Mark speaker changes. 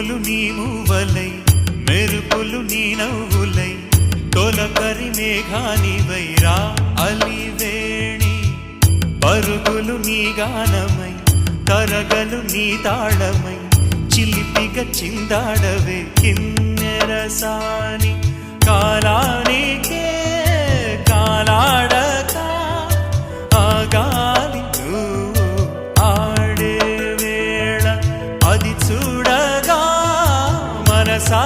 Speaker 1: ఉరుములు నీ మూవలై మెరుపులు నీ నవ్వులై తొలకరి మేఘానివై రా అలివేణి పరుగులు నీ గానమై తరగలు నీ తాళమై చిలిపిగా చిందాడవే కిన్నెరసాని కాలానికే కాలాడక ఆగాలి నువ్వు ఆడే వేళ అది చూడగా మనసా